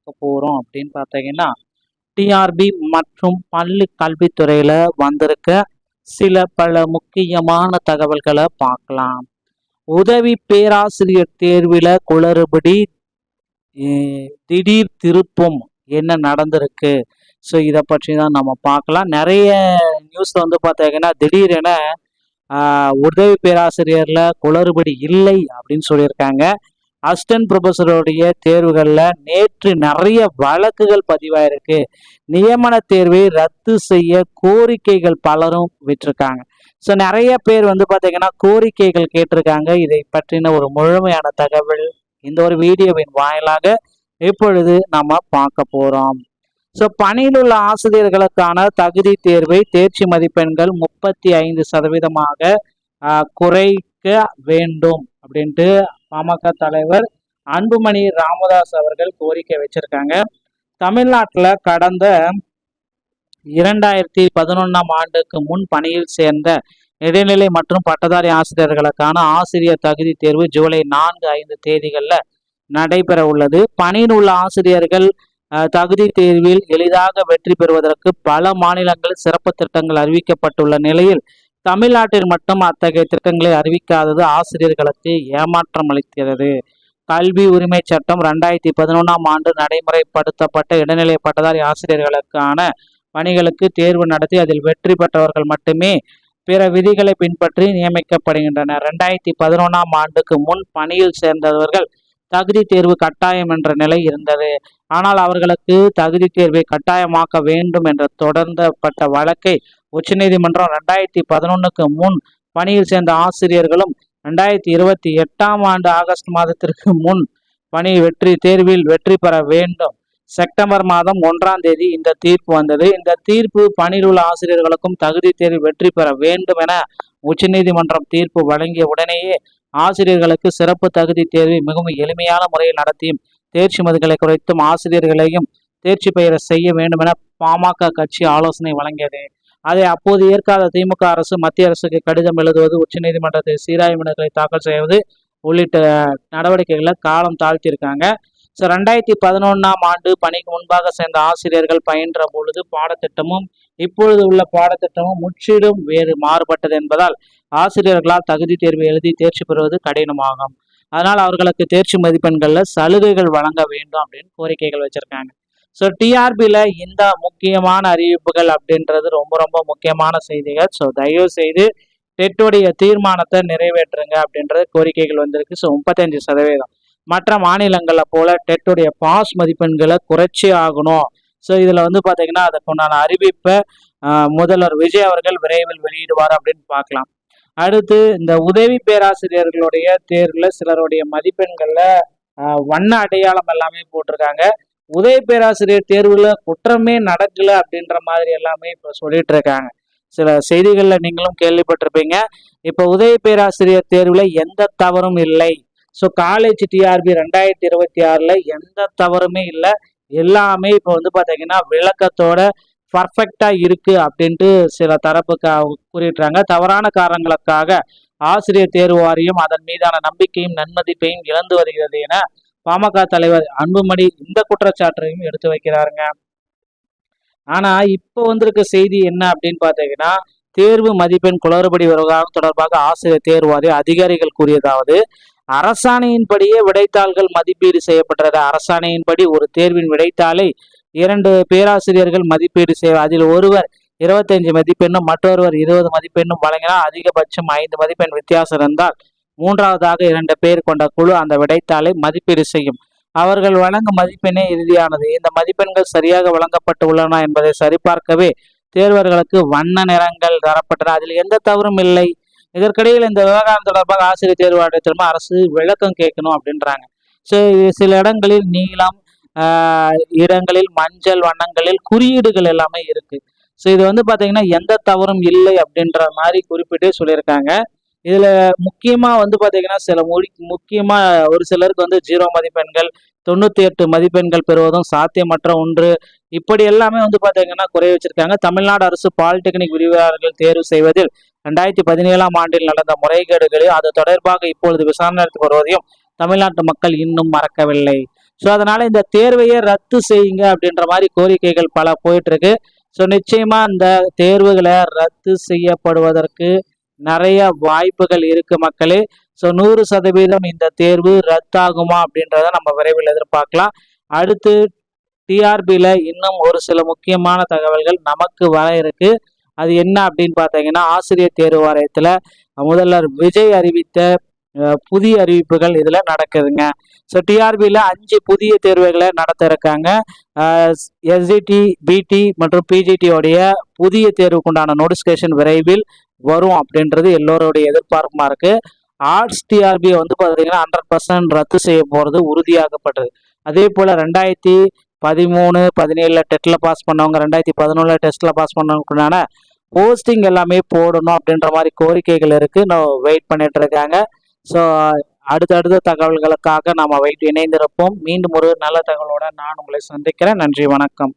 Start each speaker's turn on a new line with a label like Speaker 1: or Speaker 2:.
Speaker 1: பார்க்க போறோம் அப்படின்னு பார்த்தீங்கன்னா, டிஆர்பி மற்றும் பள்ளி கல்வித்துறையில வந்திருக்க சில பல முக்கியமான தகவல்களை பார்க்கலாம். உதவி பேராசிரியர் தேர்வில் குளறுபடி, திடீர் திருப்பம் என்ன நடந்திருக்கு? ஸோ இதை பற்றி தான் நம்ம பார்க்கலாம். நிறைய நியூஸ்ல வந்து பார்த்தீங்கன்னா திடீரென உதவி பேராசிரியர்ல குளறுபடி இல்லை அப்படின்னு சொல்லியிருக்காங்க. அசிஸ்டன்ட் ப்ரொஃபஸருடைய தேர்வுகளில் நேற்று நிறைய வழக்குகள் பதிவாயிருக்கு. நியமன தேர்வை ரத்து செய்ய கோரிக்கைகள் பலரும் விட்டிருக்காங்க. ஸோ நிறைய பேர் வந்து பார்த்தீங்கன்னா கோரிக்கைகள் கேட்டிருக்காங்க. இதை பற்றின ஒரு முழுமையான தகவல் இந்த ஒரு வீடியோவின் வாயிலாக இப்பொழுது நம்ம பார்க்க போறோம். ஸோ பணியில் உள்ள ஆசிரியர்களுக்கான தகுதி தேர்வை தேர்ச்சி மதிப்பெண்கள் 35% குறைக்க வேண்டும் அப்படின்ட்டு பாமக தலைவர் அன்புமணி ராமதாஸ் அவர்கள் கோரிக்கை வச்சிருக்காங்க. தமிழ்நாட்டில் கடந்த 2011ஆம் ஆண்டுக்கு முன் பணியில் சேர்ந்த இடைநிலை மற்றும் பட்டதாரி ஆசிரியர்களுக்கான ஆசிரியர் தகுதி தேர்வு ஜூலை 4, 5 தேதிகளில் நடைபெற உள்ளது. பணியில் உள்ள ஆசிரியர்கள் தகுதி தேர்வில் எளிதாக வெற்றி பெறுவதற்கு பல மாநிலங்களில் சிறப்பு திட்டங்கள் அறிவிக்கப்பட்டுள்ள நிலையில் தமிழ்நாட்டில் மட்டும் அத்தகைய திட்டங்களை அறிவிக்காதது ஆசிரியர்களுக்கு ஏமாற்றம் அளிக்கிறது. கல்வி உரிமை சட்டம் 2011ஆம் ஆண்டு நடைமுறைப்படுத்தப்பட்ட இடைநிலை பட்டதாரி ஆசிரியர்களுக்கான பணிகளுக்கு தேர்வு நடத்தி அதில் வெற்றி பெற்றவர்கள் மட்டுமே பிற விதிகளை பின்பற்றி நியமிக்கப்படுகின்றனர். 2011ஆம் ஆண்டுக்கு முன் பணியில் சேர்ந்தவர்கள் தகுதி தேர்வு கட்டாயம் என்ற நிலை இருந்தது. ஆனால் அவர்களுக்கு தகுதி தேர்வை கட்டாயமாக்க வேண்டும் என்ற தொடர்ந்தப்பட்ட வழக்கை உச்சநீதிமன்றம் 2011க்கு முன் பணியில் சேர்ந்த ஆசிரியர்களும் 2028ஆம் ஆண்டு ஆகஸ்ட் மாதத்திற்கு முன் தேர்வில் வெற்றி பெற வேண்டும். செப்டம்பர் மாதம் 1ஆம் தேதி இந்த தீர்ப்பு வந்தது. இந்த தீர்ப்பு பணியில் உள்ள ஆசிரியர்களுக்கும் தகுதி தேர்வில் வெற்றி பெற வேண்டும் என உச்சநீதிமன்றம் தீர்ப்பு வழங்கிய உடனேயே ஆசிரியர்களுக்கு சிறப்பு தகுதி தேர்வை மிகவும் எளிமையான முறையில் நடத்தியும் தேர்ச்சி மதிப்பெண்களை குறைத்தும் ஆசிரியர்களையும் தேர்ச்சி பெற செய்ய வேண்டும் என பாமக கட்சி ஆலோசனை வழங்கியது. அதை அப்போது ஏற்காத திமுக அரசு மத்திய அரசுக்கு கடிதம் எழுதுவது, உச்சநீதிமன்றத்தில் சீராய்வு மனுக்களை தாக்கல் செய்வது உள்ளிட்ட நடவடிக்கைகளை காலம் தாழ்த்தியிருக்காங்க. ஸோ 2011ஆம் ஆண்டு பணிக்கு முன்பாக சேர்ந்த ஆசிரியர்கள் பயின்ற பொழுது பாடத்திட்டமும் இப்பொழுது உள்ள பாடத்திட்டமும் முற்றிலும் வேறு மாறுபட்டது என்பதால் ஆசிரியர்களால் தகுதி தேர்வு எழுதி தேர்ச்சி பெறுவது கடினமாகும். அதனால் அவர்களுக்கு தேர்ச்சி மதிப்பெண்களில் சலுகைகள் வழங்க வேண்டும் அப்படின்னு கோரிக்கைகள் வச்சிருக்காங்க. ஸோ டிஆர்பியில் இந்த முக்கியமான அறிவிப்புகள் அப்படின்றது ரொம்ப ரொம்ப முக்கியமான செய்திகள். ஸோ தயவு செய்து டெட்டுடைய தீர்மானத்தை நிறைவேற்றுங்க அப்படின்றது கோரிக்கைகள் வந்திருக்கு. ஸோ 35%. மற்ற மாநிலங்களை போல டெட்டுடைய பாஸ் மதிப்பெண்களை குறைச்சி ஆகணும். ஸோ இதில் வந்து பார்த்தீங்கன்னா அதுக்குண்டான அறிவிப்பை முதல்வர் விஜய் அவர்கள் விரைவில் வெளியிடுவார் அப்படின்னு பார்க்கலாம். அடுத்து இந்த உதவி பேராசிரியர்களுடைய தேர்வில் சிலருடைய மதிப்பெண்களில் வண்ண அடையாளம் எல்லாமே போட்டிருக்காங்க. உதவி பேராசிரியர் தேர்வில் குற்றமே நடக்கல அப்படின்ற மாதிரி எல்லாமே இப்போ சொல்லிட்டு இருக்காங்க. சில செய்திகளில் நீங்களும் கேள்விப்பட்டிருப்பீங்க. இப்போ உதவி பேராசிரியர் தேர்வில் எந்த தவறும் இல்லை. ஸோ காலேஜ் டிஆர்பி 2026 எந்த தவறுமே இல்லை. எல்லாமே இப்போ வந்து பார்த்தீங்கன்னா விளக்கத்தோட பர்ஃபெக்டா இருக்கு அப்படின்ட்டு சில தரப்பு கூறிடுறாங்க. தவறான காரணங்களுக்காக ஆசிரியர் தேர்வு வாரியம் அதன் மீதான நம்பிக்கையும் நன்மதிப்பையும் இழந்து வருகிறது என பாமக தலைவர் அன்புமணி இந்த குற்றச்சாட்டையும் எடுத்து வைக்கிறாருங்க. ஆனா இப்போ வந்திருக்க செய்தி என்ன அப்படின்னு பார்த்தீங்கன்னா, தேர்வு மதிப்பெண் குளறுபடி விவகாரம் தொடர்பாக ஆசிரியர் தேர்வு வாரிய அதிகாரிகள் கூறியதாவது, அரசாணையின்படியே விடைத்தாள்கள் மதிப்பீடு செய்யப்பட்டது. அரசாணையின்படி ஒரு தேர்வின் விடைத்தாளை 2 பேராசிரியர்கள் மதிப்பீடு செய்வார். அதில் ஒருவர் 25 மதிப்பெண்ணும் மற்றொருவர் 20 மதிப்பெண்ணும் வழங்கினால் அதிகபட்சம் 5 மதிப்பெண் வித்தியாசம் இருந்தால் மூன்றாவதாக 2 பேர் கொண்ட குழு அந்த விடைத்தாளை மதிப்பீடு செய்யும். அவர்கள் வழங்கும் மதிப்பெண்ணே இறுதியானது. இந்த மதிப்பெண்கள் சரியாக வழங்கப்பட்டு உள்ளன என்பதை சரிபார்க்கவே தேர்வர்களுக்கு வண்ண நிறங்கள் தரப்பட்டன. அதில் எந்த தவறும் இல்லை. இதற்கிடையில் இந்த விவகாரம் தொடர்பாக ஆசிரியர் தேர்வு வாரியத்திலும் அரசு விளக்கம் கேட்கணும் அப்படின்றாங்க. ஸோ சில இடங்களில் நீளம், இடங்களில் மஞ்சள் வண்ணங்களில் குறியீடுகள் எல்லாமே இருக்கு. ஸோ இது வந்து பார்த்தீங்கன்னா எந்த தவறும் இல்லை அப்படின்ற மாதிரி குறிப்பிட்டு சொல்லியிருக்காங்க. இதுல முக்கியமா வந்து பார்த்தீங்கன்னா முக்கியமா ஒரு சிலருக்கு வந்து 0 மதிப்பெண்கள், 98 மதிப்பெண்கள் பெறுவதும் சாத்தியமற்ற ஒன்று. இப்படி எல்லாமே வந்து பார்த்தீங்கன்னா குறை வச்சிருக்காங்க. தமிழ்நாடு அரசு பாலிடெக்னிக் விரிவாளர்கள் தேர்வு செய்வதில் 2017ஆம் ஆண்டில் நடந்த முறைகேடுகளில் அது தொடர்பாக இப்பொழுது விசாரணை நடத்தி வருவதையும் தமிழ்நாட்டு மக்கள் இன்னும் மறக்கவில்லை. ஸோ அதனால இந்த தேர்வையே ரத்து செய்யுங்க அப்படின்ற மாதிரி கோரிக்கைகள் பல போயிட்டு இருக்கு. ஸோ நிச்சயமா இந்த தேர்வுகளை ரத்து செய்யப்படுவதற்கு நிறைய வாய்ப்புகள் இருக்கு மக்களே. ஸோ 100% இந்த தேர்வு ரத்தாகுமா அப்படின்றத நம்ம விரைவில் எதிர்பார்க்கலாம். அடுத்து டிஆர்பியில் இன்னும் ஒரு சில முக்கியமான தகவல்கள் நமக்கு வர இருக்கு. அது என்ன அப்படின்னு பார்த்தீங்கன்னா, ஆசிரியர் தேர்வு வாரியத்தில் முதல்வர் விஜய் அறிவித்த புதிய அறிவிப்புகள் இதில் நடக்குதுங்க. ஸோ டிஆர்பியில் 5 புதிய தேர்வுகளை நடத்த இருக்காங்க. எஸ்ஜிடி, பிடி மற்றும் பிஜிடியோடைய புதிய தேர்வுக்குண்டான நோட்டிஃபிகேஷன் விரைவில் வரும் அப்படின்றது எல்லோருடைய எதிர்பார்ப்புமா இருக்கு. ஆர்ட்ஸ் டிஆர்பி வந்து பார்த்தீங்கன்னா 100% ரத்து செய்ய போகிறது உறுதியாகப்பட்டது. அதே போல் 2013, 17 டெஸ்ட்டில் பாஸ் பண்ணவங்க 2011 டெஸ்ட்டில் பாஸ் பண்ணவங்களுக்குண்டான போஸ்டிங் எல்லாமே போடணும் அப்படின்ற மாதிரி கோரிக்கைகள் இருக்குது. நான் வெயிட் பண்ணிட்டு இருக்காங்க. ஸோ அடுத்தடுத்த தகவல்களுக்காக நாம் இணைந்திருப்போம். மீண்டும் ஒரு நல்ல தகவலோட நான் உங்களை சந்திக்கிறேன். நன்றி, வணக்கம்.